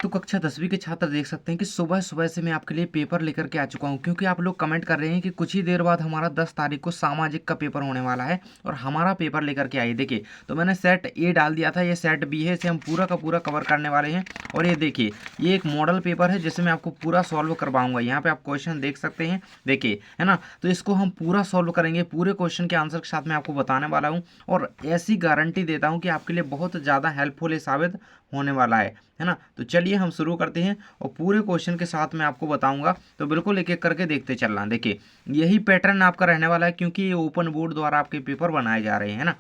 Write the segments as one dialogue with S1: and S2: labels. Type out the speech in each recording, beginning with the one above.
S1: तो कक्षा 10वीं के छात्र देख सकते हैं कि सुबह-सुबह से मैं आपके लिए पेपर लेकर के आ चुका हूँ, क्योंकि आप लोग कमेंट कर रहे हैं कि कुछ ही देर बाद हमारा 10 तारीख को सामाजिक का पेपर होने वाला है और हमारा पेपर लेकर के आइए। देखिए, तो मैंने सेट ए डाल दिया था, ये सेट बी है, इसे हम पूरा का पूरा कवर करने वाले हैं। और ये देखिए, ये एक मॉडल पेपर है जिसे मैं आपको पूरा सॉल्व करवाऊँगा। यहाँ पे आप क्वेश्चन देख सकते हैं, देखिए, है ना? तो इसको हम पूरा सॉल्व करेंगे, पूरे क्वेश्चन के आंसर के साथ मैं आपको बताने वाला हूँ और ऐसी गारंटी देता हूँ कि आपके लिए बहुत ज़्यादा हेल्पफुल ये साबित होने वाला है ना? तो चलिए हम शुरू करते हैं और पूरे क्वेश्चन के साथ मैं आपको बताऊंगा, तो बिल्कुल एक एक करके देखते चलना। देखिए, यही पैटर्न आपका रहने वाला है, क्योंकि ये ओपन बोर्ड द्वारा आपके पेपर बनाए जा रहे हैं ना।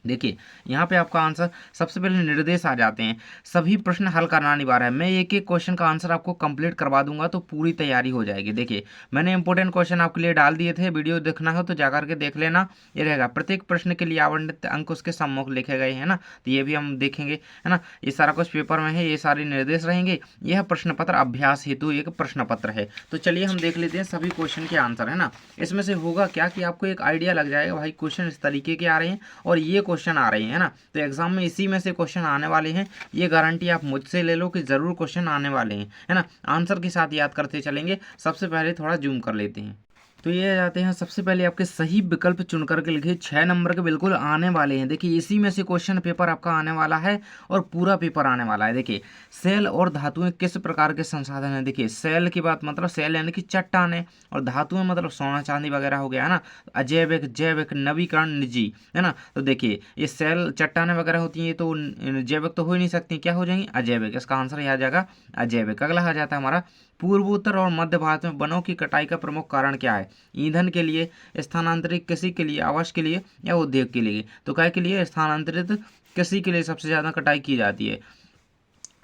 S1: देखिए, यहाँ पे आपका आंसर सबसे पहले निर्देश आ जाते हैं। सभी प्रश्न हल करना अनिवार्य है। मैं एक एक क्वेश्चन का आंसर आपको कंप्लीट करवा दूंगा, तो पूरी तैयारी हो जाएगी। देखिए, मैंने इंपॉर्टेंट क्वेश्चन आपके लिए डाल दिए थे, वीडियो देखना हो तो जाकर के देख लेना। ये रहेगा, प्रत्येक प्रश्न के लिए आवंटित अंक उसके सम्मुख लिखे गए हैं ना, तो ये भी हम देखेंगे, है ना। ये सारा कुछ पेपर में है, ये सारे निर्देश रहेंगे। यह प्रश्न पत्र अभ्यास हेतु एक प्रश्न पत्र है। तो चलिए हम देख लेते हैं सभी क्वेश्चन के आंसर, है ना। इसमें से होगा क्या कि आपको एक आइडिया लग जाएगा, भाई क्वेश्चन इस तरीके के आ रहे हैं और ये क्वेश्चन आ रहे हैं ना, तो एग्जाम में इसी में से क्वेश्चन आने वाले हैं। ये गारंटी आप मुझसे ले लो कि जरूर क्वेश्चन आने वाले हैं, है ना। आंसर के साथ याद करते चलेंगे। सबसे पहले थोड़ा जूम कर लेते हैं। तो ये आ जाते हैं, सबसे पहले आपके सही विकल्प चुन करके लिखिए। 6 नंबर के बिल्कुल आने वाले हैं। देखिए, इसी में से क्वेश्चन पेपर आपका आने वाला है और पूरा पेपर आने वाला है। देखिए, सेल और धातुएं किस प्रकार के संसाधन हैं। देखिए, सेल की बात मतलब सेल यानी कि चट्टाने, और धातुएं मतलब सोना चांदी वगैरह हो गया, है ना। अजैविक, जैविक, नवीकरण, निजी, है ना। तो देखिए, ये सेल चट्टाने वगैरह होती हैं, तो जैविक तो हो ही नहीं सकती, क्या हो जाएंगी, अजैविक। इसका आंसर यह आ जाएगा अजैविक। अगला आ जाता है हमारा, पूर्वोत्तर और मध्य भारत में वनों की कटाई का प्रमुख कारण क्या है। ईंधन के लिए, स्थानांतरित कृषि के लिए, आवास के लिए या उद्योग के लिए। तो काय के लिए, स्थानांतरित कृषि के लिए सबसे ज्यादा कटाई की जाती है।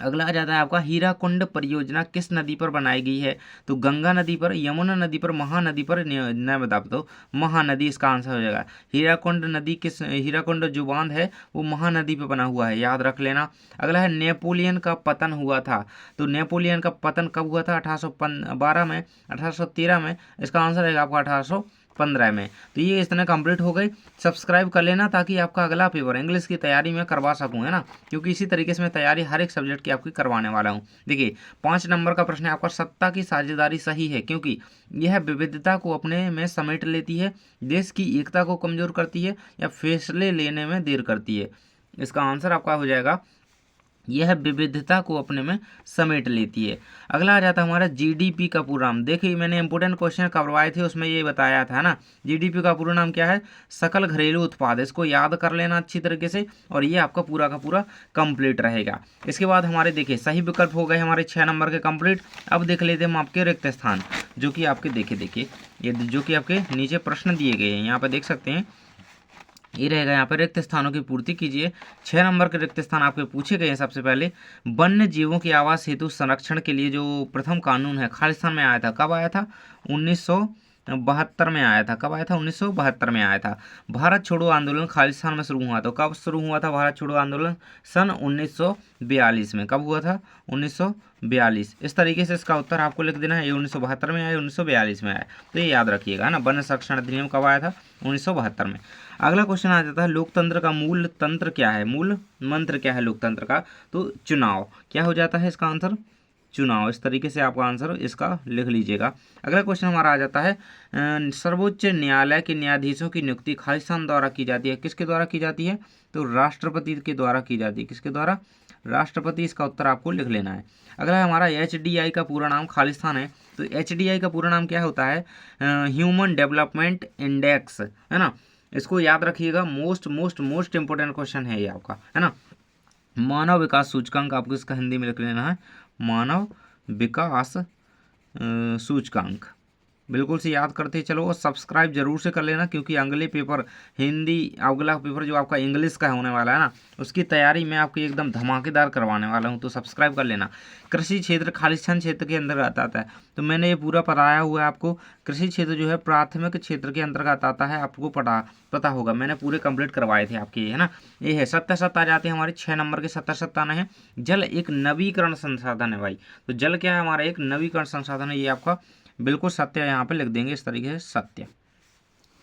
S1: अगला आ जाता है आपका, हीराकुंड परियोजना किस नदी पर बनाई गई है। तो गंगा नदी पर, यमुना नदी पर, महानदी पर, न बता दो, महानदी इसका आंसर हो जाएगा। हीराकुंड नदी किस, हीराकुंड जो बांध है वो महानदी पे बना हुआ है, याद रख लेना। अगला है, नेपोलियन का पतन हुआ था। तो नेपोलियन का पतन कब हुआ था, 1812 में, 1813 में। इसका आंसर रहेगा आपका 1815 में। तो ये इतने कंप्लीट हो गए। सब्सक्राइब कर लेना ताकि आपका अगला पेपर इंग्लिश की तैयारी में करवा सकूं, है ना, क्योंकि इसी तरीके से मैं तैयारी हर एक सब्जेक्ट की आपकी करवाने वाला हूं। देखिए, 5 नंबर का प्रश्न है आपका, सत्ता की साझेदारी सही है क्योंकि यह विविधता को अपने में समेट लेती है, देश की एकता को कमजोर करती है या फैसले लेने में देर करती है। इसका आंसर आपका हो जाएगा, यह विविधता को अपने में समेट लेती है। अगला आ जाता है हमारा, जीडीपी का पूरा नाम। देखिए, मैंने इंपोर्टेंट क्वेश्चन करवाए थे, उसमें ये बताया था ना, जीडीपी का पूरा नाम क्या है, सकल घरेलू उत्पाद। इसको याद कर लेना अच्छी तरीके से और ये आपका पूरा का पूरा कंप्लीट रहेगा। इसके बाद हमारे देखिए सही विकल्प हो गए हमारे 6 नंबर के कंप्लीट। अब देख लेते हैं हम आपके रिक्त स्थान, जो कि आपके देखिए ये जो कि आपके नीचे प्रश्न दिए गए हैं, यहाँ पर देख सकते हैं, ये रहेगा। यहाँ पर रिक्त स्थानों की पूर्ति कीजिए। 6 नंबर के रिक्त स्थान आपके पूछे गए हैं। सबसे पहले, वन्य जीवों के आवास हेतु संरक्षण के लिए जो प्रथम कानून है, खालिस्तान में आया था। कब आया था, 1972 में आया था। कब आया था, 1972 में आया था। भारत छोड़ो आंदोलन खालिस्तान में शुरू हुआ, तो कब शुरू हुआ था भारत छोड़ो आंदोलन, सन 1942 में। कब हुआ था, 1942। इस तरीके से इसका उत्तर आपको लिख देना है, ये 1972 में आया, 1942 में आया, तो ये याद रखिएगा ना। वन संरक्षण अधिनियम कब आया था, 1972 में। अगला क्वेश्चन आ जाता है, लोकतंत्र का मूल तंत्र क्या है, मूल मंत्र क्या है लोकतंत्र का। तो चुनाव। क्या हो जाता है इसका आंसर, चुनाव। इस तरीके से आपका आंसर इसका लिख लीजिएगा। अगला क्वेश्चन हमारा आ जाता है, सर्वोच्च न्यायालय के न्यायाधीशों की नियुक्ति खालिस्तान द्वारा की जाती है। किसके द्वारा की जाती है, तो राष्ट्रपति के द्वारा की जाती है। किसके द्वारा, राष्ट्रपति। इसका उत्तर आपको लिख लेना है। अगला है हमारा, HDI का पूरा नाम, खालिस्तान है, तो HDI का पूरा नाम क्या होता है, ह्यूमन डेवलपमेंट इंडेक्स, है ना। इसको याद रखिएगा, most most most important question है ये आपका, है ना। मानव विकास सूचकांक आपको इसका हिंदी में लिख लेना है, मानव विकास सूचकांक। बिल्कुल से याद करते चलो और सब्सक्राइब जरूर से कर लेना, क्योंकि अगले पेपर हिंदी, अगला पेपर जो आपका इंग्लिश का होने वाला है ना, उसकी तैयारी मैं आपकी एकदम धमाकेदार करवाने वाला हूं, तो सब्सक्राइब कर लेना। कृषि क्षेत्र खालिस्तान क्षेत्र के अंतर्गत आता है, तो मैंने ये पूरा पढ़ाया हुआ है आपको। कृषि क्षेत्र जो है प्राथमिक क्षेत्र के अंतर्गत आता है, आपको पता होगा, मैंने पूरे कंप्लीट करवाए थे आपके, है ना। ये है सत्य आ जाते हैं हमारे 6 नंबर के सत्य आने हैं। जल एक नवीकरण संसाधन है भाई, तो जल क्या है हमारा, एक नवीकरण संसाधन है, ये आपका बिल्कुल सत्य यहाँ पे लिख देंगे इस तरीके से, सत्य।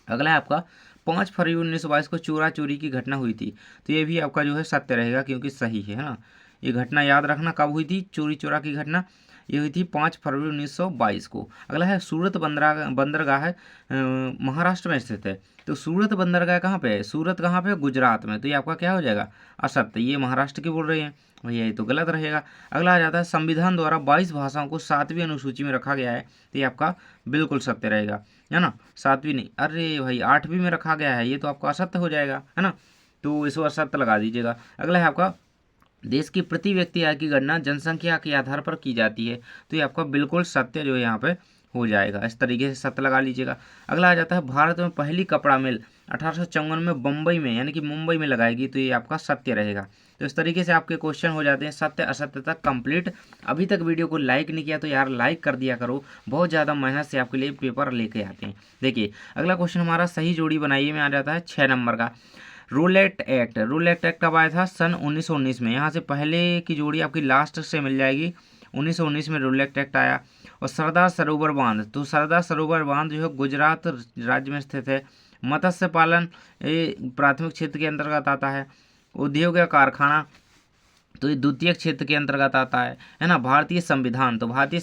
S1: अगला है आपका, 5 फरवरी 1922 को चोरा चोरी की घटना हुई थी, तो ये भी आपका जो है सत्य रहेगा, क्योंकि सही है ना। ये घटना याद रखना कब हुई थी, चोरी चोरा की घटना, ये हुई थी 5 फरवरी 1922 को। अगला है सूरत बंदरगाह है महाराष्ट्र में स्थित है। तो सूरत बंदरगाह कहाँ पे है, सूरत कहाँ पे है, गुजरात में। तो ये आपका क्या हो जाएगा, असत्य, ये महाराष्ट्र की बोल रहे हैं भैया, ये तो गलत रहेगा। अगला आ जाता है संविधान द्वारा 22 भाषाओं को 7वीं अनुसूची में रखा गया है। तो ये आपका बिल्कुल सत्य रहेगा, है ना। 7वीं नहीं, अरे भाई 8वीं में रखा गया है, ये तो आपका असत्य हो जाएगा, है ना। तो इसको असत्य लगा दीजिएगा। अगला है आपका देश की प्रति व्यक्ति आय की गणना जनसंख्या के आधार पर की जाती है। तो ये आपका बिल्कुल सत्य जो है यहाँ पे हो जाएगा, इस तरीके से सत्य लगा लीजिएगा। अगला आ जाता है भारत में पहली कपड़ा मिल 1854 में बम्बई में यानी कि मुंबई में लगाएगी। तो ये आपका सत्य रहेगा। तो इस तरीके से आपके क्वेश्चन हो जाते हैं सत्य असत्य तक कंप्लीट। अभी तक वीडियो को लाइक नहीं किया तो यार लाइक कर दिया करो, बहुत ज़्यादा मेहनत से आपके लिए पेपर लेके आते हैं। देखिए अगला क्वेश्चन हमारा सही जोड़ी बनाइए में आ जाता है 6 नंबर का। रूलेट एक्ट कब आया था, सन 1919 में। यहाँ से पहले की जोड़ी आपकी लास्ट से मिल जाएगी, 1919 में रूलेट एक्ट आया। और सरदार सरोवर बांध, तो सरदार सरोवर बांध जो है गुजरात राज्य में स्थित है। मत्स्य पालन ये प्राथमिक क्षेत्र के अंतर्गत आता है। उद्योग या कारखाना, तो ये द्वितीय क्षेत्र के अंतर्गत आता है ना। भारतीय संविधान, तो भारतीय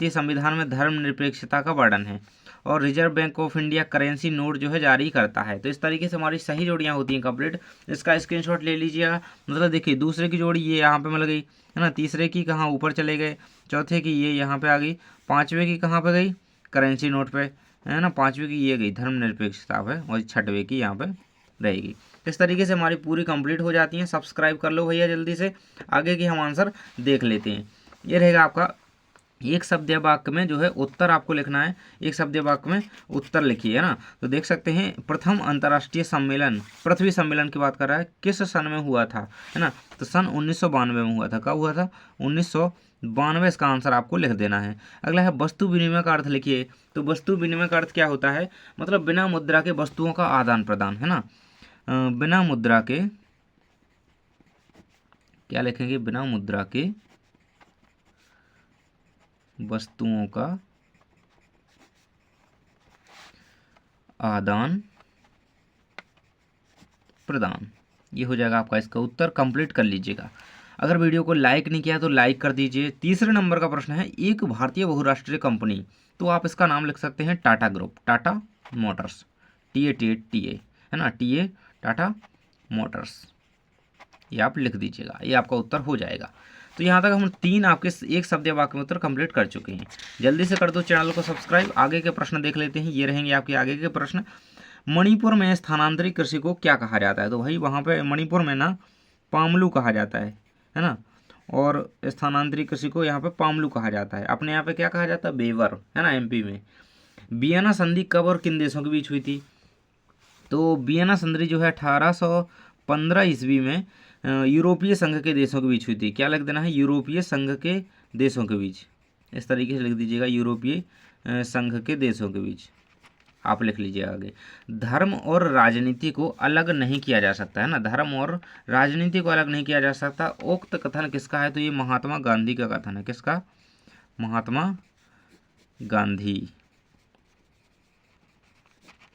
S1: संविधान में धर्मनिरपेक्षता का वर्णन है। और reserve bank of India currency note जो है जारी करता है। तो इस तरीके से हमारी सही जोड़ियाँ होती हैं कंप्लीट। इसका स्क्रीनशॉट ले लीजिएगा। मतलब देखिए दूसरे की जोड़ी ये यहाँ पे मिल गई, है ना। तीसरे की कहाँ ऊपर चले गए, चौथे की ये यहाँ पे आ गई, पाँचवें की कहाँ पे गई, करेंसी नोट पे, है ना। पाँचवें की ये गई धर्मनिरपेक्षता पे, और छठवें की यहाँ पे रहेगी। इस तरीके से हमारी पूरी कंप्लीट हो जाती हैं। सब्सक्राइब कर लो भैया जल्दी से, आगे की हम आंसर देख लेते हैं। ये रहेगा आपका एक शब्द या वाक्य में जो है उत्तर आपको लिखना है। एक शब्द या वाक्य में उत्तर लिखिए, है ना। तो देख सकते हैं प्रथम अंतर्राष्ट्रीय सम्मेलन पृथ्वी सम्मेलन की बात कर रहा है, किस सन में हुआ था, है ना। तो सन 1992 में हुआ था। कब हुआ था, 1992। इसका आंसर आपको लिख देना है। अगला है वस्तु विनिमय का अर्थ लिखिए। तो वस्तु विनिमय का अर्थ क्या होता है, मतलब बिना मुद्रा के वस्तुओं का आदान प्रदान, है ना। बिना मुद्रा के क्या लिखेंगे, बिना मुद्रा के वस्तुओं का आदान प्रदान, ये हो जाएगा आपका इसका उत्तर। कंप्लीट कर लीजिएगा। अगर वीडियो को लाइक नहीं किया तो लाइक कर दीजिए। तीसरे नंबर का प्रश्न है एक भारतीय बहुराष्ट्रीय कंपनी, तो आप इसका नाम लिख सकते हैं Tata group, Tata Motors, TA, है ना, TA टाटा मोटर्स, ये आप लिख दीजिएगा। ये आपका उत्तर हो जाएगा। तो यहाँ तक हम 3 आपके एक शब्द या वाक्य में उत्तर कंप्लीट कर चुके हैं। जल्दी से कर दो चैनल को सब्सक्राइब। आगे के प्रश्न देख लेते हैं, ये रहेंगे आपके आगे के प्रश्न। मणिपुर में स्थानांतरित कृषि को क्या कहा जाता है, तो भाई वहाँ पे मणिपुर में ना पामलू कहा जाता है ना। और स्थानांतरित कृषि को यहाँ पे पामलू कहा जाता है। अपने यहाँ पे क्या कहा जाता है, बेवर, है ना, MP में। वियना संधि कब और किन देशों के बीच हुई थी, तो वियना संधि जो है 1815 ईस्वी में यूरोपीय संघ के देशों के बीच हुई थी। क्या लिख देना है, यूरोपीय संघ के देशों के बीच, इस तरीके से लिख दीजिएगा, यूरोपीय संघ के देशों के बीच आप लिख लीजिए आगे। धर्म और राजनीति को अलग नहीं किया जा सकता, है ना। धर्म और राजनीति को अलग नहीं किया जा सकता। उक्त कथन किसका है, तो ये महात्मा गांधी का कथन है। किसका, महात्मा गांधी,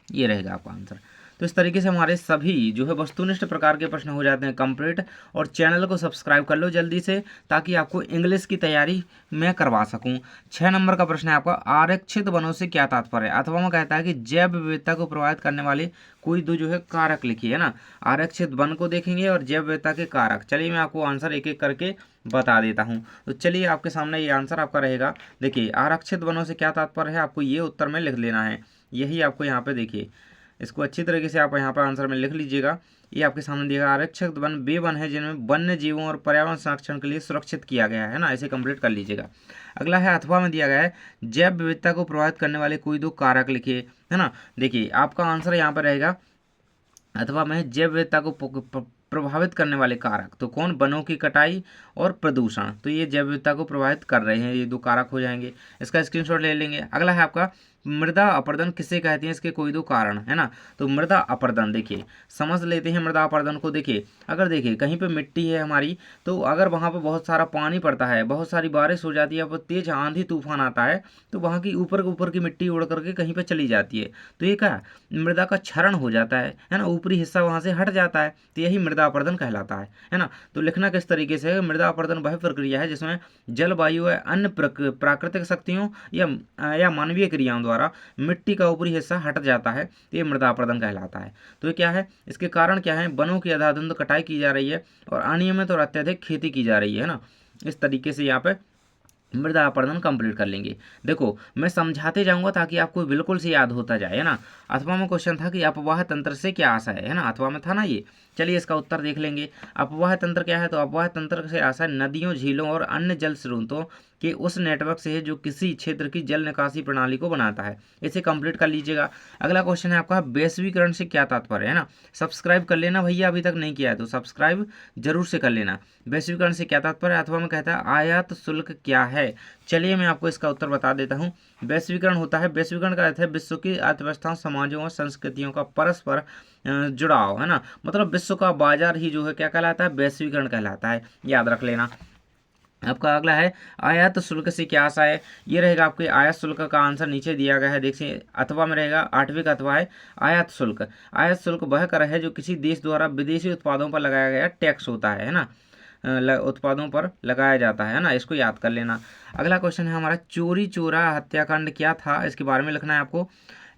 S1: ये रहेगा आपका आंसर। तो इस तरीके से हमारे सभी जो है वस्तुनिष्ठ प्रकार के प्रश्न हो जाते हैं कंप्लीट। और चैनल को सब्सक्राइब कर लो जल्दी से, ताकि आपको इंग्लिश की तैयारी मैं करवा सकूं। 6 नंबर का प्रश्न है आपका, आरक्षित वनों से क्या तात्पर्य है। अथवा में कहता है कि जैव विविधता को प्रभावित करने वाले कोई दो जो है कारक लिखिए, है ना। आरक्षित वन को देखेंगे और जैव विविधता के कारक। चलिए मैं आपको आंसर एक एक करके बता देता हूँ। तो चलिए आपके सामने ये आंसर आपका रहेगा। देखिए आरक्षित वनों से क्या तात्पर्य है, आपको ये उत्तर में लिख लेना है। यही आपको यहाँ पे देखिए, इसको अच्छी तरीके से आप यहाँ पर आंसर में लिख लीजिएगा। ये आपके सामने दिया गया, आरक्षित वन वे वन है जिनमें वन्य जीवों और पर्यावरण संरक्षण के लिए सुरक्षित किया गया है ना। इसे कंप्लीट कर लीजिएगा। अगला है अथवा में दिया गया है, जैव विविधता को प्रभावित करने वाले कोई दो कारक लिखिए, है ना। देखिए आपका आंसर यहाँ पर रहेगा अथवा में जैव विविधता को प्रभावित करने वाले कारक, तो कौन, वनों की कटाई और प्रदूषण। तो ये जैव विविधता को प्रभावित कर रहे हैं, ये दो कारक हो जाएंगे। इसका स्क्रीनशॉट ले लेंगे। अगला है आपका मृदा अपरदन किसे कहते हैं, इसके कोई दो कारण है ना। तो मृदा अपरदन देखिए समझ लेते हैं मृदा अपरदन को। देखिए अगर देखिए कहीं पे मिट्टी है हमारी, तो अगर वहाँ पे बहुत सारा पानी पड़ता है, बहुत सारी बारिश हो जाती है, अब तेज आंधी तूफान आता है, तो वहाँ की ऊपर की मिट्टी उड़ करके कहीं पे चली जाती है, तो ये क्या मृदा का क्षरण हो जाता है ना, ऊपरी हिस्सा वहाँ से हट जाता है, तो यही मृदा अपरदन कहलाता है ना। तो लिखना किस तरीके से है, मृदा अपरदन वह प्रक्रिया है जिसमें जलवायु या अन्य प्राकृतिक शक्तियों या मानवीय क्रियाओं द्वारा मिट्टी का ऊपरी हिस्सा हट जाता है, तो ये मृदा अपरदन कहलाता है। तो ये क्या है, इसके कारण क्या है, वनों की अंधाधुंध कटाई की जा रही है और अनियमित और अत्यधिक खेती की जा रही है ना। इस तरीके से यहाँ पे मृदा अपरदन कंप्लीट कर लेंगे। देखो मैं समझाते जाऊंगा ताकि आपको बिल्कुल से याद होता जाए, है ना। अथवा में क्वेश्चन था कि अपवाह तंत्र से क्या आशा है ना, अथवा में था ना ये। चलिए इसका उत्तर देख लेंगे। अपवाह तंत्र क्या है, तो अपवाह तंत्र से आशा नदियों, झीलों और अन्य जल स्रोतों के उस नेटवर्क से है जो किसी क्षेत्र की जल निकासी प्रणाली को बनाता है। इसे कंप्लीट कर लीजिएगा। अगला क्वेश्चन है आपका, वैश्वीकरण से क्या तात्पर्य है ना। सब्सक्राइब कर लेना भैया, अभी तक नहीं किया है तो सब्सक्राइब जरूर से कर लेना। वैश्वीकरण से क्या तात्पर्य, अथवा में कहता है आयात शुल्क क्या है। चलिए मैं आपको इसका उत्तर बता देता हूँ। वैश्वीकरण होता है, वैश्वीकरण का अर्थ है विश्व की अर्थव्यवस्था, समाजों और संस्कृतियों का परस्पर जुड़ाव, है ना। मतलब विश्व का बाजार ही जो है क्या कहलाता है, वैश्वीकरण कहलाता है, याद रख लेना। आपका अगला है आयात शुल्क से क्या आशा है, ये रहेगा आपके आयात शुल्क का आंसर नीचे दिया गया है, देखिए अथवा में रहेगा, 8वीं का अथवा है आयात शुल्क। आयात शुल्क वह कर है जो किसी देश द्वारा विदेशी उत्पादों पर लगाया गया टैक्स होता है ना, उत्पादों पर लगाया जाता है ना, इसको याद कर लेना। अगला क्वेश्चन है हमारा, चोरी चोरा हत्याकांड क्या था, इसके बारे में लिखना है आपको।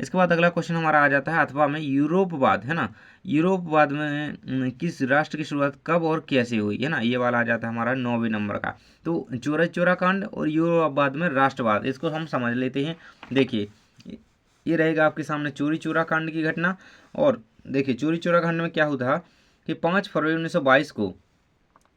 S1: इसके बाद अगला क्वेश्चन हमारा आ जाता है अथवा में यूरोपवाद, है ना। यूरोपवाद में किस राष्ट्र की शुरुआत कब और कैसे हुई, है ना, ये वाला आ जाता है हमारा 9वें नंबर का। तो चोरा चोरा कांड और यूरोपवाद में राष्ट्रवाद, इसको हम समझ लेते हैं। देखिए ये रहेगा आपके सामने चोरी चोरा कांड की घटना। और देखिए चोरी चोरा कांड में क्या हुआ कि 5 फरवरी 1922 को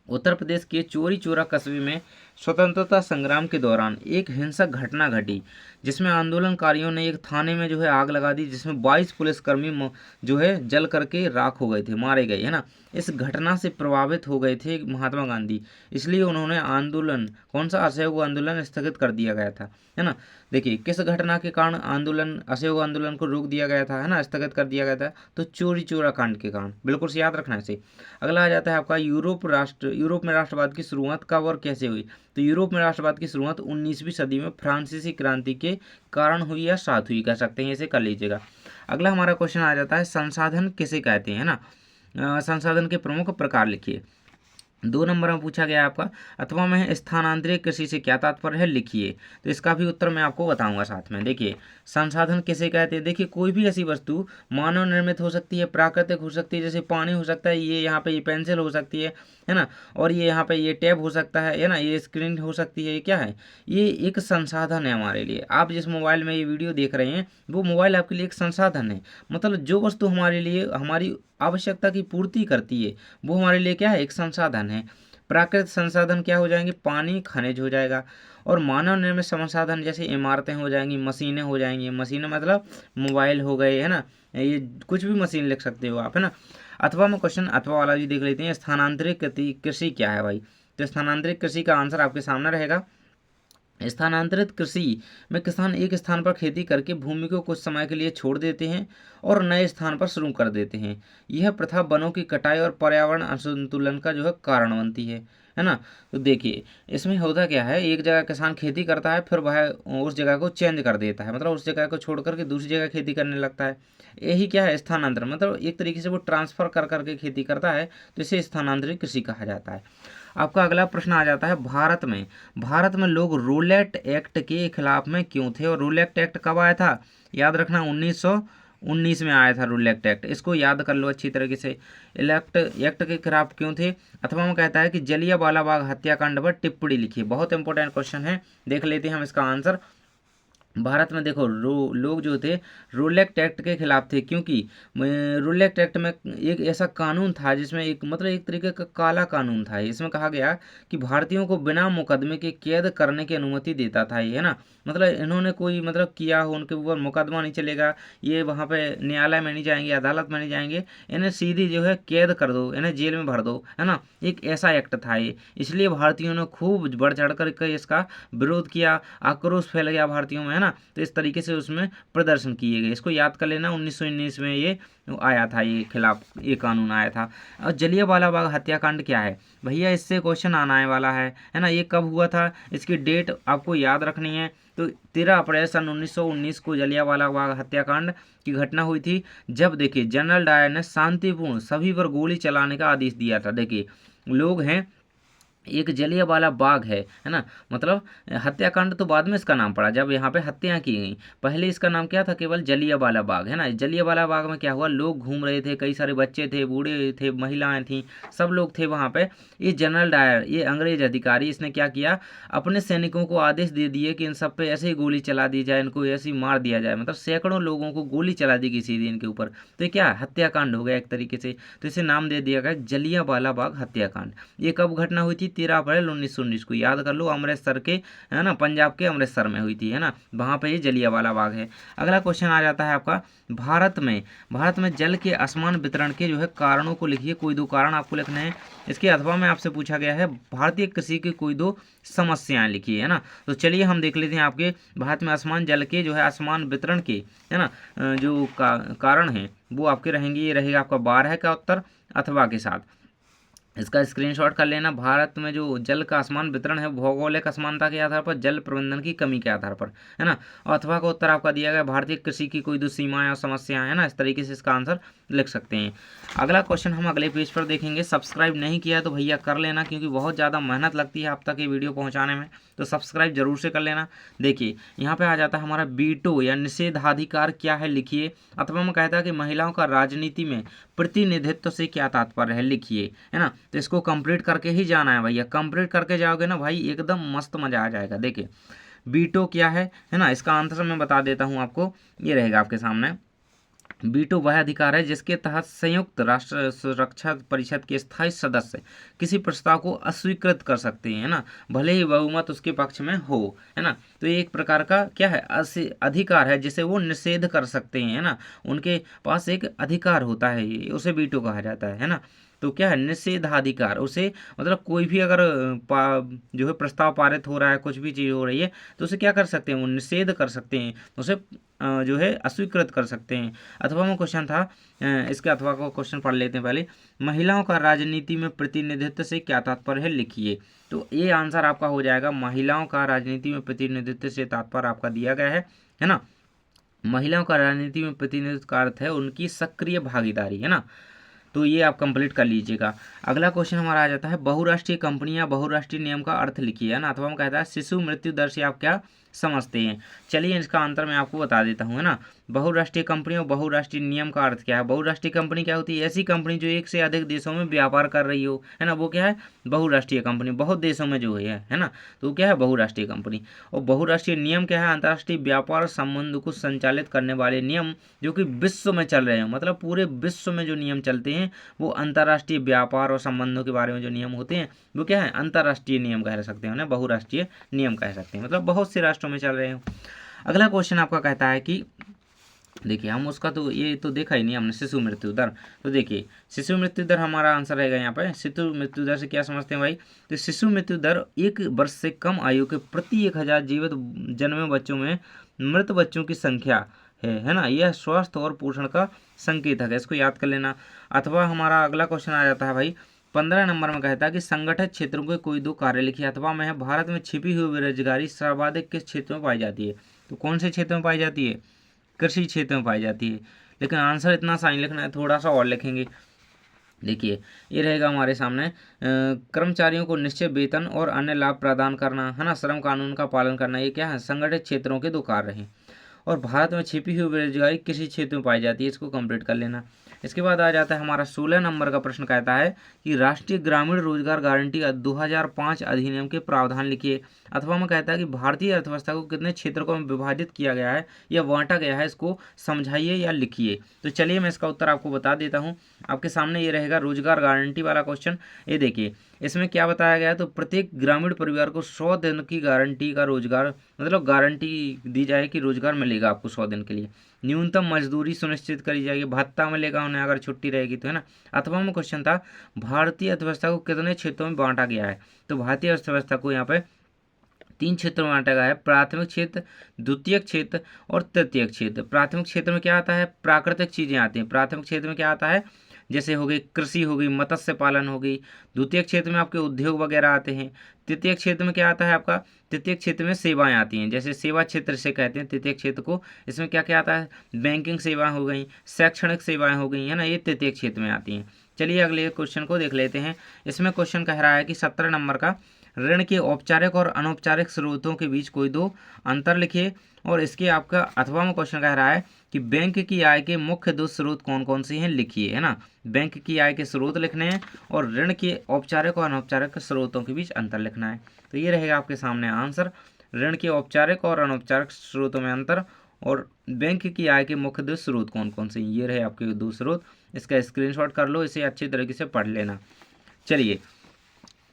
S1: उत्तर प्रदेश के चोरी चोरा कस्बे में स्वतंत्रता संग्राम के दौरान एक हिंसक घटना घटी, जिसमें आंदोलनकारियों ने एक थाने में जो है आग लगा दी, जिसमें 22 पुलिसकर्मी जो है जल करके राख हो गए थे, मारे गए, है ना। इस घटना से प्रभावित हो गए थे महात्मा गांधी, इसलिए उन्होंने आंदोलन, कौन सा असहयोग आंदोलन स्थगित कर दिया गया था, है ना। देखिए किस घटना के कारण आंदोलन, असहयोग आंदोलन को रोक दिया गया था, है ना, स्थगित कर दिया गया था, तो चोरी चोरा कांड के कारण, बिल्कुल से याद रखना है इसे। अगला आ जाता है आपका यूरोप में राष्ट्रवाद की शुरुआत कब और कैसे हुई। तो यूरोप में राष्ट्रवाद की शुरुआत 19वीं सदी में फ्रांसीसी क्रांति के कारण हुई या साथ हुई, कह सकते हैं, इसे कर लीजिएगा। अगला हमारा क्वेश्चन आ जाता है, संसाधन किसे कहते हैं ना। संसाधन के प्रमुख प्रकार लिखिए। 2 नंबर में पूछा गया आपका, अथवा में स्थानांतरित कृषि से क्या तात्पर्य है, लिखिए। तो इसका भी उत्तर मैं आपको बताऊंगा साथ में। देखिए संसाधन किसे कहते हैं, देखिए कोई भी ऐसी वस्तु मानव निर्मित हो सकती है, प्राकृतिक हो सकती है, जैसे पानी हो सकता है, ये यहाँ पे ये पेंसिल हो सकती है ना, और ये यहाँ पे ये टैब हो सकता है ना, ये स्क्रीन हो सकती है, ये क्या है, ये एक संसाधन है हमारे लिए। आप जिस मोबाइल में ये वीडियो देख रहे हैं वो मोबाइल आपके लिए एक संसाधन है, मतलब जो वस्तु हमारे लिए हमारी आवश्यकता की पूर्ति करती है वो हमारे लिए क्या है, एक संसाधन है। प्राकृतिक संसाधन क्या हो जाएंगे, पानी, खनिज हो जाएगा। और मानव निर्मित संसाधन जैसे इमारतें हो जाएंगी, मशीनें हो जाएंगी, मशीनें मतलब मोबाइल हो गए, है ना, ये कुछ भी मशीन लिख सकते हो आप, है ना। अथवा में क्वेश्चन अथवा वाला भी देख लेते हैं, स्थानांतरित कृषि क्या है भाई। तो स्थानांतरित कृषि का आंसर आपके सामने रहेगा। स्थानांतरित कृषि में किसान एक स्थान पर खेती करके भूमि को कुछ समय के लिए छोड़ देते हैं और नए स्थान पर शुरू कर देते हैं। यह प्रथा वनों की कटाई और पर्यावरण असंतुलन का जो है कारण बनती है ना। तो देखिए इसमें होता क्या है, एक जगह किसान खेती करता है, फिर वह उस जगह को चेंज कर देता है, मतलब उस जगह को छोड़ करके दूसरी जगह खेती करने लगता है। यही क्या है, स्थानांतरण, मतलब एक तरीके से वो ट्रांसफर कर करके खेती करता है, तो इसे स्थानांतरित कृषि कहा जाता है। आपका अगला प्रश्न आ जाता है, भारत में लोग रूलेट एक्ट के खिलाफ में क्यों थे, और रूलेट एक्ट कब आया था, याद रखना 1919 में आया था रूलेट एक्ट, इसको याद कर लो अच्छी तरीके से। इलेक्ट एक्ट के खिलाफ क्यों थे, अथवा में कहता है कि जलियांवाला बाग हत्याकांड पर टिप्पणी लिखी। बहुत इंपॉर्टेंट क्वेश्चन है, देख लेते हैं हम इसका आंसर। भारत में देखो लोग जो थे रूलेट एक्ट के खिलाफ थे, क्योंकि रूलेट एक्ट में एक ऐसा कानून था जिसमें एक मतलब एक तरीके का काला कानून था। इसमें कहा गया कि भारतीयों को बिना मुकदमे के कैद करने की अनुमति देता था ये, है ना। मतलब इन्होंने कोई मतलब किया हो, उनके ऊपर मुकदमा नहीं चलेगा, ये वहाँ पे न्यायालय में नहीं जाएंगे, अदालत में नहीं जाएंगे, इन्हें सीधी जो है कैद कर दो, इन्हें जेल में भर दो, है ना। एक ऐसा एक्ट था ये, इसलिए भारतीयों ने खूब बढ़ चढ़ कर इसका विरोध किया, आक्रोश फैल गया भारतीयों में, है ना। ना। तो इस तरीके से उसमें प्रदर्शन किए गए, इसको याद कर लेना। 1919 में ये आया था, ये खिलाफ ये कानून आया था। और जलियांवाला बाग हत्याकांड क्या है भैया, इससे क्वेश्चन आने वाला है ना। ये कब हुआ था, इसकी डेट आपको याद रखनी है। तो 13 अप्रैल सन 1919 को जलियांवाला बाग हत्याकांड की घटना हुई थी, जब देखिए जनरल डायर ने शांतिपूर्ण सभी पर गोली चलाने का आदेश दिया था। देखिए लोग हैं, एक जलियांवाला बाग है ना, मतलब हत्याकांड तो बाद में इसका नाम पड़ा जब यहाँ पे हत्याएं की गई। पहले इसका नाम क्या था, केवल जलियांवाला बाग, है ना। जलियांवाला बाग में क्या हुआ, लोग घूम रहे थे, कई सारे बच्चे थे, बूढ़े थे, महिलाएं थीं, सब लोग थे वहाँ पे। ये जनरल डायर, ये अंग्रेज अधिकारी, इसने क्या किया, अपने सैनिकों को आदेश दे दिए कि इन सब पे ऐसे ही गोली चला दी जाए, इनको ऐसे ही मार दिया जाए। मतलब सैकड़ों लोगों को गोली चला दी किसी दिन के ऊपर। तो ये क्या हत्याकांड हो गया एक तरीके से, तो इसे नाम दे दिया गया जलियांवाला बाग हत्याकांड। ये कब घटना हुई थी, 13 अप्रैल 1919 को, याद कर लो, अमृतसर के, है ना, पंजाब के अमृतसर में हुई थी, है ना। वहाँ पे ये जलियांवाला बाग है। अगला क्वेश्चन आ जाता है आपका, भारत में जल के असमान वितरण के जो है कारणों को लिखिए। कोई दो कारण आपको लिखने हैं। इसके अथवा में आपसे पूछा गया है भारतीय कृषि की कोई दो समस्याएं लिखिए, है ना। तो चलिए हम देख लेते हैं आपके भारत में असमान जल के जो है असमान वितरण के, है ना, जो कारण हैं वो आपके रहेंगे। ये रहेगा आपका 12 का उत्तर अथवा के साथ। इसका स्क्रीनशॉट कर लेना। भारत में जो जल का असमान वितरण है भौगोलिक असमानता के आधार पर, जल प्रबंधन की कमी के आधार पर, है ना। और अथवा का उत्तर आपका दिया गया भारतीय कृषि की कोई दो सीमाएं और समस्याएं, है ना। इस तरीके से इसका आंसर लिख सकते हैं। अगला क्वेश्चन हम अगले पेज पर देखेंगे। सब्सक्राइब नहीं किया तो भैया कर लेना, क्योंकि बहुत ज़्यादा मेहनत लगती है आप तक ये वीडियो पहुँचाने में, तो सब्सक्राइब जरूर से कर लेना। देखिए यहाँ पे आ जाता है हमारा वीटो या निषेधाधिकार क्या है, लिखिए। अथवा में कहता है कि महिलाओं का राजनीति में प्रतिनिधित्व से क्या तात्पर्य है, लिखिए, है ना। तो इसको कंप्लीट करके ही जाना है भैया, कंप्लीट करके जाओगे ना भाई एकदम मस्त मजा आ जाएगा। देखिए वीटो क्या है ना, इसका आंसर मैं बता देता हूँ आपको, ये रहेगा आपके सामने। वीटो वह अधिकार है जिसके तहत संयुक्त राष्ट्र सुरक्षा परिषद के स्थायी सदस्य किसी प्रस्ताव को अस्वीकृत कर सकते हैं, है ना, भले ही बहुमत उसके पक्ष में हो, है ना। तो ये एक प्रकार का क्या है, अधिकार है जिसे वो निषेध कर सकते हैं, है ना। उनके पास एक अधिकार होता है, ये उसे वीटो कहा जाता है ना। तो क्या है, निषेधाधिकार, उसे मतलब कोई भी अगर जो है प्रस्ताव पारित हो रहा है, कुछ भी चीज़ हो रही है, तो उसे क्या कर सकते हैं, वो निषेध कर सकते हैं, उसे जो है अस्वीकृत कर सकते हैं। अथवा में क्वेश्चन था, इसके अथवा को क्वेश्चन पढ़ लेते हैं पहले। महिलाओं का राजनीति में प्रतिनिधित्व से क्या तात्पर्य है, लिखिए। तो ये आंसर आपका हो जाएगा, महिलाओं का राजनीति में प्रतिनिधित्व से तात्पर्य आपका दिया गया है ना। महिलाओं का राजनीति में प्रतिनिधित्व का अर्थ है उनकी सक्रिय भागीदारी, है ना। तो ये आप कंप्लीट कर लीजिएगा। अगला क्वेश्चन हमारा आ जाता है बहुराष्ट्रीय कंपनी या बहुराष्ट्रीय नियम का अर्थ लिखिए, है ना। अथवा हम कहता है शिशु मृत्यु दर से आप क्या समझते हैं। चलिए इसका आंसर मैं आपको बता देता हूँ, है ना। बहुराष्ट्रीय कंपनी और बहुराष्ट्रीय नियम का अर्थ क्या है। बहुराष्ट्रीय कंपनी क्या होती है, ऐसी कंपनी जो एक से अधिक देशों में व्यापार कर रही हो, है ना, वो क्या है बहुराष्ट्रीय कंपनी, बहुत देशों में जो है ना, तो क्या है बहुराष्ट्रीय कंपनी। और बहुराष्ट्रीय नियम क्या है, अंतर्राष्ट्रीय व्यापार संबंध को संचालित करने वाले नियम जो कि विश्व में चल रहे हैं, मतलब पूरे विश्व में जो नियम चलते हैं वो अंतर्राष्ट्रीय व्यापार और संबंधों के बारे में जो नियम होते हैं वो क्या है अंतर्राष्ट्रीय नियम कह सकते हैं ना, बहुराष्ट्रीय नियम कह सकते हैं, मतलब बहुत से राष्ट्रों में चल रहे हैं। अगला क्वेश्चन आपका कहता है कि देखिए हम उसका तो ये तो देखा ही नहीं हमने, शिशु मृत्यु दर। तो देखिए शिशु मृत्यु दर हमारा आंसर रहेगा यहाँ पे। शिशु मृत्यु दर से क्या समझते हैं भाई, तो शिशु मृत्यु दर 1 वर्ष से कम आयु के प्रति 1000 जीवित जन्मे बच्चों में मृत बच्चों की संख्या है ना। यह स्वास्थ्य और पोषण का संकेत है, इसको याद कर लेना। अथवा हमारा अगला क्वेश्चन आ जाता है भाई 15 नंबर में, कहता है कि संगठित क्षेत्रों के कोई दो कार्य लिखिए। अथवा में है भारत में छिपी हुई बेरोजगारी सर्वाधिक किस क्षेत्र में पाई जाती है। तो कौन से क्षेत्र में पाई जाती है, कृषि क्षेत्र में पाई जाती है। लेकिन आंसर इतना सा नहीं लिखना है, थोड़ा सा और लिखेंगे। देखिए ये रहेगा हमारे सामने, कर्मचारियों को निश्चित वेतन और अन्य लाभ प्रदान करना, है ना, श्रम कानून का पालन करना, ये क्या है संगठित क्षेत्रों के दो कार्य हैं। और भारत में छिपी हुई बेरोजगारी किसी क्षेत्र में पाई जाती है, इसको कंप्लीट कर लेना। इसके बाद आ जाता है हमारा 16 नंबर का प्रश्न, कहता है कि राष्ट्रीय ग्रामीण रोजगार गारंटी 2005 अधिनियम के प्रावधान लिखिए। अथवा में कहता है कि भारतीय अर्थव्यवस्था को कितने क्षेत्रों में विभाजित किया गया है या बांटा गया है, इसको समझाइए या लिखिए। तो चलिए मैं इसका उत्तर आपको बता देता हूँ। आपके सामने ये रहेगा रोजगार गारंटी वाला क्वेश्चन। ये देखिए इसमें क्या बताया गया है, तो प्रत्येक ग्रामीण परिवार को 100 दिन की गारंटी का रोजगार, मतलब गारंटी दी जाए कि रोजगार मिलेगा आपको 100 दिन के लिए। न्यूनतम मजदूरी सुनिश्चित करी जाएगी, भत्ता मिलेगा उन्हें अगर छुट्टी रहेगी तो, है ना। अथवा में क्वेश्चन था भारतीय अर्थव्यवस्था को कितने क्षेत्रों में बांटा गया है। तो भारतीय अर्थव्यवस्था को यहाँ पे तीन क्षेत्रों में बांटा गया है, प्राथमिक क्षेत्र, द्वितीयक क्षेत्र और तृतीयक क्षेत्र। प्राथमिक क्षेत्र में क्या आता है, प्राकृतिक चीजें आती हैं। प्राथमिक क्षेत्र में क्या आता है, जैसे हो गई कृषि, हो गई मत्स्य पालन, हो गई। द्वितीय क्षेत्र में आपके उद्योग वगैरह आते हैं। तृतीय क्षेत्र में क्या आता है आपका, तृतीय क्षेत्र में सेवाएं आती हैं, जैसे सेवा क्षेत्र से कहते हैं तृतीय क्षेत्र को। इसमें क्या क्या आता है, बैंकिंग सेवाएं हो गई, शैक्षणिक सेवाएं हो गई, है ना, ये तृतीय क्षेत्र में आती हैं। चलिए अगले क्वेश्चन को देख लेते हैं। इसमें क्वेश्चन कह रहा है कि 17 नंबर का, ऋण के औपचारिक और अनौपचारिक स्रोतों के बीच कोई दो अंतर लिखिए। और इसके आपका अथवा में क्वेश्चन कह रहा है कि बैंक की आय के मुख्य दो स्रोत कौन कौन से हैं, लिखिए, है ना। बैंक की आय के स्रोत लिखने हैं और ऋण के औपचारिक और अनौपचारिक स्रोतों के बीच अंतर लिखना है। तो ये रहेगा आपके सामने आंसर, ऋण के औपचारिक और अनौपचारिक स्रोतों में अंतर और बैंक की आय के मुख्य दो स्रोत कौन कौन से, ये रहे आपके दो स्रोत। इसका स्क्रीनशॉट कर लो, इसे अच्छी तरीके से पढ़ लेना। चलिए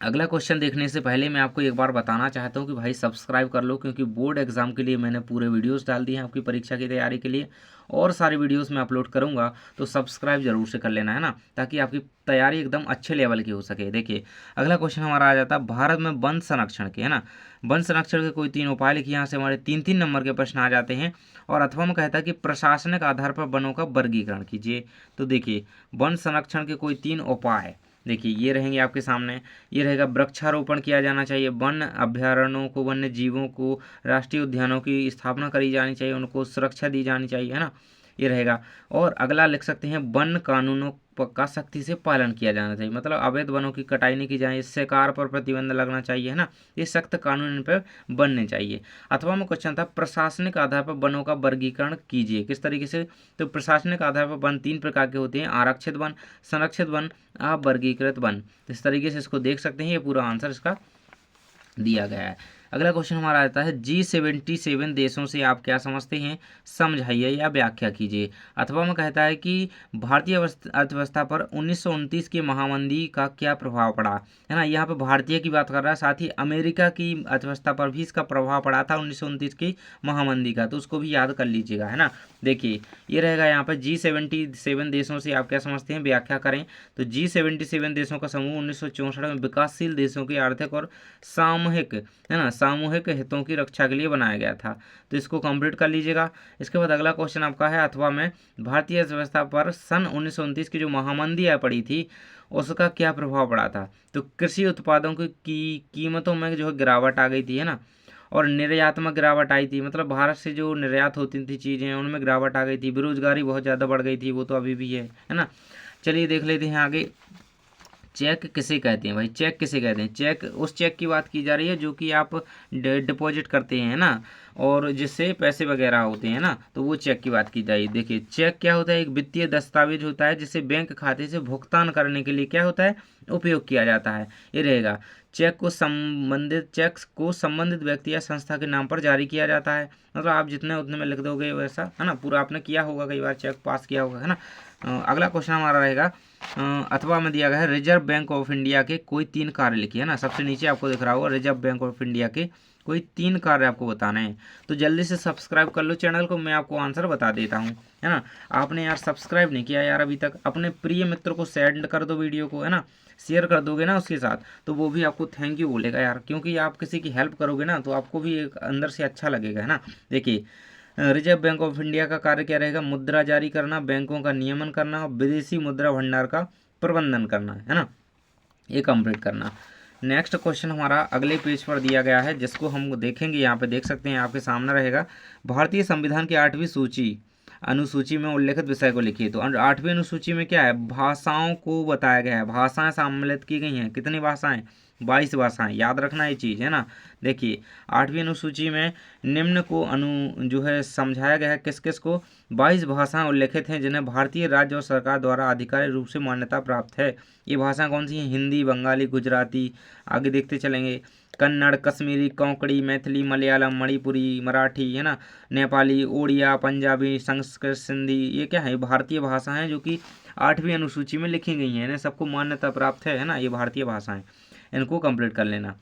S1: अगला क्वेश्चन देखने से पहले मैं आपको एक बार बताना चाहता हूँ कि भाई सब्सक्राइब कर लो, क्योंकि बोर्ड एग्जाम के लिए मैंने पूरे वीडियोस डाल दिए हैं आपकी परीक्षा की तैयारी के लिए, और सारी वीडियोस मैं अपलोड करूँगा, तो सब्सक्राइब जरूर से कर लेना, है ना, ताकि आपकी तैयारी एकदम अच्छे लेवल की हो सके। देखिए अगला क्वेश्चन हमारा आ जाता है भारत में वन संरक्षण के, है ना। वन संरक्षण के कोई 3 उपाय लिखिए। यहाँ से हमारे 3-3 नंबर के प्रश्न आ जाते हैं। और अथवा में कहता है कि प्रशासनिक आधार पर वनों का वर्गीकरण कीजिए। तो देखिए वन संरक्षण के कोई 3 उपाय, देखिए ये रहेंगे आपके सामने। ये रहेगा वृक्षारोपण किया जाना चाहिए, वन अभ्यारण्यों को, वन्य जीवों को, राष्ट्रीय उद्यानों की स्थापना करी जानी चाहिए, उनको सुरक्षा दी जानी चाहिए, है ना, ये रहेगा। और अगला लिख सकते हैं वन कानूनों का सख्ती से पालन किया जाना चाहिए, मतलब अवैध वनों की कटाई नहीं की जाए, शिकार पर प्रतिबंध लगना चाहिए, है ना, ये सख्त कानून इन पर बनने चाहिए। अथवा में क्वेश्चन था प्रशासनिक आधार पर वनों का वर्गीकरण कीजिए, किस तरीके से। तो प्रशासनिक आधार पर वन 3 प्रकार के होते हैं, आरक्षित वन, संरक्षित वन, अवर्गीकृत वन। इस तरीके से इसको देख सकते हैं, ये पूरा आंसर इसका दिया गया है। अगला क्वेश्चन हमारा आता है G77 देशों से आप क्या समझते हैं, समझाइए या व्याख्या कीजिए। अथवा में कहता है कि भारतीय अर्थव्यवस्था पर 1929 की महामंदी का क्या प्रभाव पड़ा, है ना। यहाँ पे भारतीय की बात कर रहा है, साथ ही अमेरिका की अर्थव्यवस्था पर भी इसका प्रभाव पड़ा था 1929 की महामंदी का, तो उसको भी याद कर लीजिएगा, है ना। देखिए ये रहेगा यहाँ पर G77 देशों से आप क्या समझते हैं, व्याख्या करें। तो G77 देशों का समूह 1964 में विकासशील देशों की आर्थिक और सामूहिक, है ना, सामूहिक हितों की रक्षा के लिए बनाया गया था। तो इसको कंप्लीट कर लीजिएगा। इसके बाद अगला क्वेश्चन आपका है अथवा में भारतीय अर्थव्यवस्था पर सन 1929 की जो महामंदी आ पड़ी थी उसका क्या प्रभाव पड़ा था। तो कृषि उत्पादों की कीमतों में जो है गिरावट आ गई थी, है ना, और निर्यात में गिरावट आई थी, मतलब भारत से जो निर्यात होती थी चीज़ें उनमें गिरावट आ गई थी, बेरोजगारी बहुत ज़्यादा बढ़ गई थी, वो तो अभी भी है ना। चलिए देख लेते हैं आगे, चेक किसे कहते हैं भाई, चेक किसे कहते हैं। चेक उस चेक की बात की जा रही है जो कि आप डिपॉजिट करते हैं ना, और जिससे पैसे वगैरह होते हैं ना, तो वो चेक की बात की जाएगी। देखिए चेक क्या होता है, एक वित्तीय दस्तावेज होता है जिसे बैंक खाते से भुगतान करने के लिए क्या होता है, उपयोग किया जाता है। ये रहेगा चेक को संबंधित व्यक्ति या संस्था के नाम पर जारी किया जाता है, मतलब आप जितने उतने में लिख दोगे वैसा, है ना, पूरा आपने किया होगा, कई बार चेक पास किया होगा, है ना। अगला क्वेश्चन हमारा रहेगा अथवा में दिया गया है रिजर्व बैंक ऑफ इंडिया के कोई 3 कार्य लिखिए, है ना। सबसे नीचे आपको दिख रहा होगा रिजर्व बैंक ऑफ इंडिया के कोई 3 कार्य आपको बताने हैं। तो जल्दी से सब्सक्राइब कर लो चैनल को, मैं आपको आंसर बता देता हूँ, है ना। आपने यार सब्सक्राइब नहीं किया यार अभी तक, अपने प्रिय मित्र को सेंड कर दो वीडियो को, है ना, शेयर कर दोगे ना उसके साथ, तो वो भी आपको थैंक यू बोलेगा यार, क्योंकि आप किसी की हेल्प करोगे ना तो आपको भी एक अंदर से अच्छा लगेगा, है ना। देखिए रिजर्व बैंक ऑफ इंडिया का कार्य क्या रहेगा, मुद्रा जारी करना, बैंकों का नियमन करना और विदेशी मुद्रा भंडार का प्रबंधन करना, है ना, ये कंप्लीट करना। नेक्स्ट क्वेश्चन हमारा अगले पेज पर दिया गया है, जिसको हम देखेंगे, यहाँ पे देख सकते हैं आपके सामने रहेगा, भारतीय संविधान की 8वीं अनुसूची में उल्लेखित विषय को लिखिए। तो 8वीं अनुसूची में क्या है, भाषाओं को बताया गया है, भाषाएं सम्मिलित की गई हैं, कितनी भाषाएं, 22 भाषाएं, याद रखना ये चीज़, है ना। देखिए 8वीं अनुसूची में निम्न को जो है समझाया गया है, किस किस को, 22 भाषाएं उल्लेखित हैं जिन्हें भारतीय राज्य और सरकार द्वारा आधिकारिक रूप से मान्यता प्राप्त है। ये भाषाएं कौन सी हैं, हिंदी, बंगाली, गुजराती, आगे देखते चलेंगे, कन्नड़, कश्मीरी, कोंकणी, मैथिली, मलयालम, मणिपुरी, मराठी, है ना, नेपाली, ओडिया, पंजाबी, संस्कृत, सिंधी, ये क्या है, भारतीय भाषाएं हैं जो कि 8वीं अनुसूची में लिखी गई हैं, इन्हें सबको मान्यता प्राप्त है ना, ये भारतीय भाषाएं, इनको कंप्लीट कर लेना।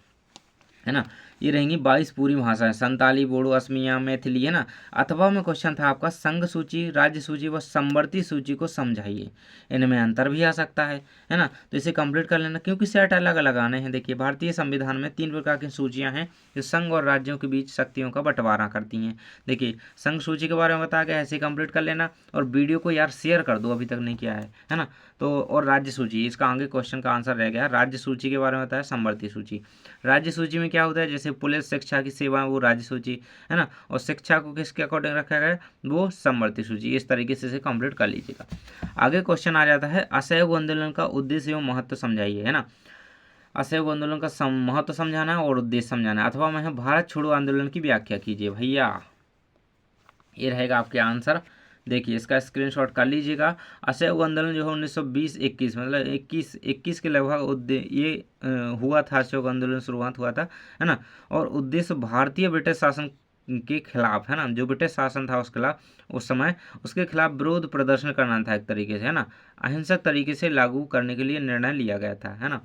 S1: है ना। ये रहेंगी 22 पूरी भाषाएं, संताली, बोडो, असमिया, मैथिली, है ना। अथवा में क्वेश्चन था आपका संघ सूची, राज्य सूची व समवर्ती सूची को समझाइए, इनमें अंतर भी आ सकता है ना। तो इसे कंप्लीट कर लेना, क्योंकि सेट अलग अलग आने हैं। देखिए भारतीय संविधान में 3 प्रकार की सूचियां हैं जो संघ और राज्यों के बीच शक्तियों का बंटवारा करती हैं। देखिए संघ सूची के बारे में बता के ऐसे कंप्लीट कर लेना, और वीडियो को यार शेयर कर दो अभी तक नहीं किया है ना। तो और राज्य सूची, इसका आगे क्वेश्चन का आंसर रह गया। राज्य सूची के बारे में बताया, समवर्ती सूची। राज्य सूची में क्या होता है, जैसे पुलिस, शिक्षा की सेवा, वो राज्य सूची, है ना। और शिक्षा को किसके अकॉर्डिंग रखा गया है, वो समवर्ती सूची। इस तरीके से इसे कंप्लीट कर लीजिएगा। आगे क्वेश्चन आ जाता है, असहयोग आंदोलन का उद्देश्य एवं महत्व समझाइए, है ना। असहयोग आंदोलन का महत्व समझाना है और उद्देश्य समझाना है। अथवा में भारत छोड़ो आंदोलन की व्याख्या कीजिए भैया, ये रहेगा आपके आंसर। देखिए इसका स्क्रीनशॉट कर लीजिएगा। असहयोग आंदोलन जो है 1920-21 मतलब 21 के लगभग ये हुआ था, असहयोग आंदोलन शुरुआत हुआ था, है ना। और उद्देश्य भारतीय ब्रिटिश शासन के खिलाफ, है ना, जो ब्रिटिश शासन था उसके खिलाफ उस समय, उसके खिलाफ विरोध प्रदर्शन करना था एक तरीके से, है ना। अहिंसक तरीके से लागू करने के लिए निर्णय लिया गया था, है ना।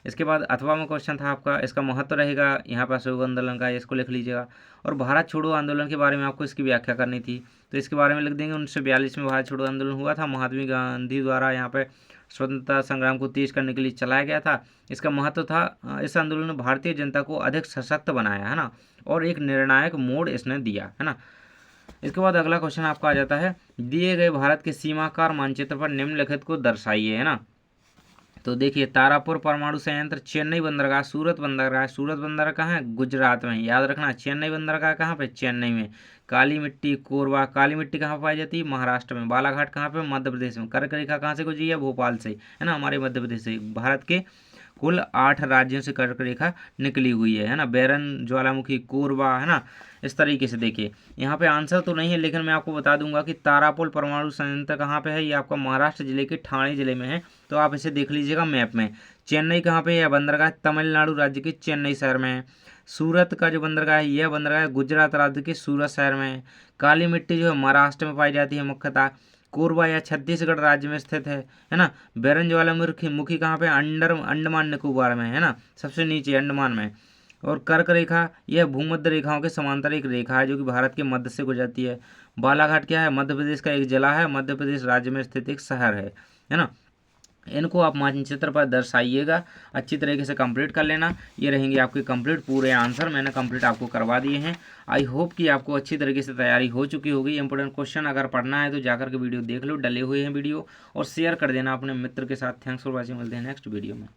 S1: इसके बाद अथवा में क्वेश्चन था आपका, इसका महत्व रहेगा यहाँ पर असहयोग आंदोलन का, इसको लिख लीजिएगा। और भारत छोड़ो आंदोलन के बारे में आपको इसकी व्याख्या करनी थी, तो इसके बारे में लिख देंगे। 1942 में भारत छोड़ो आंदोलन हुआ था, महात्मा गांधी द्वारा यहाँ पे स्वतंत्रता संग्राम को तेज करने के लिए चलाया गया था। इसका महत्व था, इस आंदोलन ने भारतीय जनता को अधिक सशक्त बनाया, है ना, और एक निर्णायक मोड़ इसने दिया, है ना। इसके बाद अगला क्वेश्चन आपका आ जाता है, दिए गए भारत के सीमाकार मानचित्र पर निम्नलिखित को दर्शाइए, है ना। तो देखिए तारापुर परमाणु संयंत्र, चेन्नई बंदरगाह, सूरत बंदरगाह। सूरत बंदरगाह कहाँ है, गुजरात में, याद रखना। चेन्नई बंदरगाह कहाँ पे, चेन्नई में। काली मिट्टी, कोरबा, काली मिट्टी कहाँ पाई जाती है, महाराष्ट्र में। बालाघाट कहाँ पे, मध्य प्रदेश में। कर्क रेखा कहाँ से गुजरी है, भोपाल से, है ना, हमारे मध्य प्रदेश से। भारत के कुल 8 राज्यों से कर्क रेखा निकली हुई है ना। बैरन ज्वालामुखी, कोरबा, है ना। इस तरीके से देखिए यहाँ पे आंसर तो नहीं है, लेकिन मैं आपको बता दूंगा कि तारापुर परमाणु संयंत्र कहाँ पे है, ये आपका महाराष्ट्र जिले के ठाणे जिले में है। तो आप इसे देख लीजिएगा मैप में। चेन्नई कहाँ पे है, बंदरगाह तमिलनाडु राज्य के चेन्नई शहर में है। सूरत का जो बंदरगाह है, यह बंदरगाह गुजरात राज्य के सूरत शहर में है। काली मिट्टी जो है महाराष्ट्र में पाई जाती है मुख्यतः, कोरबा या छत्तीसगढ़ राज्य में स्थित है ना। बैरन ज्वालामुखी कहाँ पे, अंडमान निकोबार में, है ना, सबसे नीचे अंडमान में। और कर्क रेखा, यह भूमध्य रेखाओं के समांतर एक रेखा है जो कि भारत के मध्य से गुजरती है। बालाघाट क्या है, मध्य प्रदेश का एक जिला है, मध्य प्रदेश राज्य में स्थित एक शहर है ना। इनको आप मानचित्र पर दर्शाइएगा, अच्छी तरीके से कंप्लीट कर लेना। ये रहेंगे आपके कंप्लीट पूरे आंसर, मैंने कंप्लीट आपको करवा दिए हैं। आई होप कि आपको अच्छी तरीके से तैयारी हो चुकी होगी। इंपॉर्टेंट क्वेश्चन अगर पढ़ना है तो जाकर के वीडियो देख लो, डले हुए हैं वीडियो, और शेयर कर देना अपने मित्र के साथ। थैंक्स फॉर वॉचिंग, मिलते हैं नेक्स्ट वीडियो में।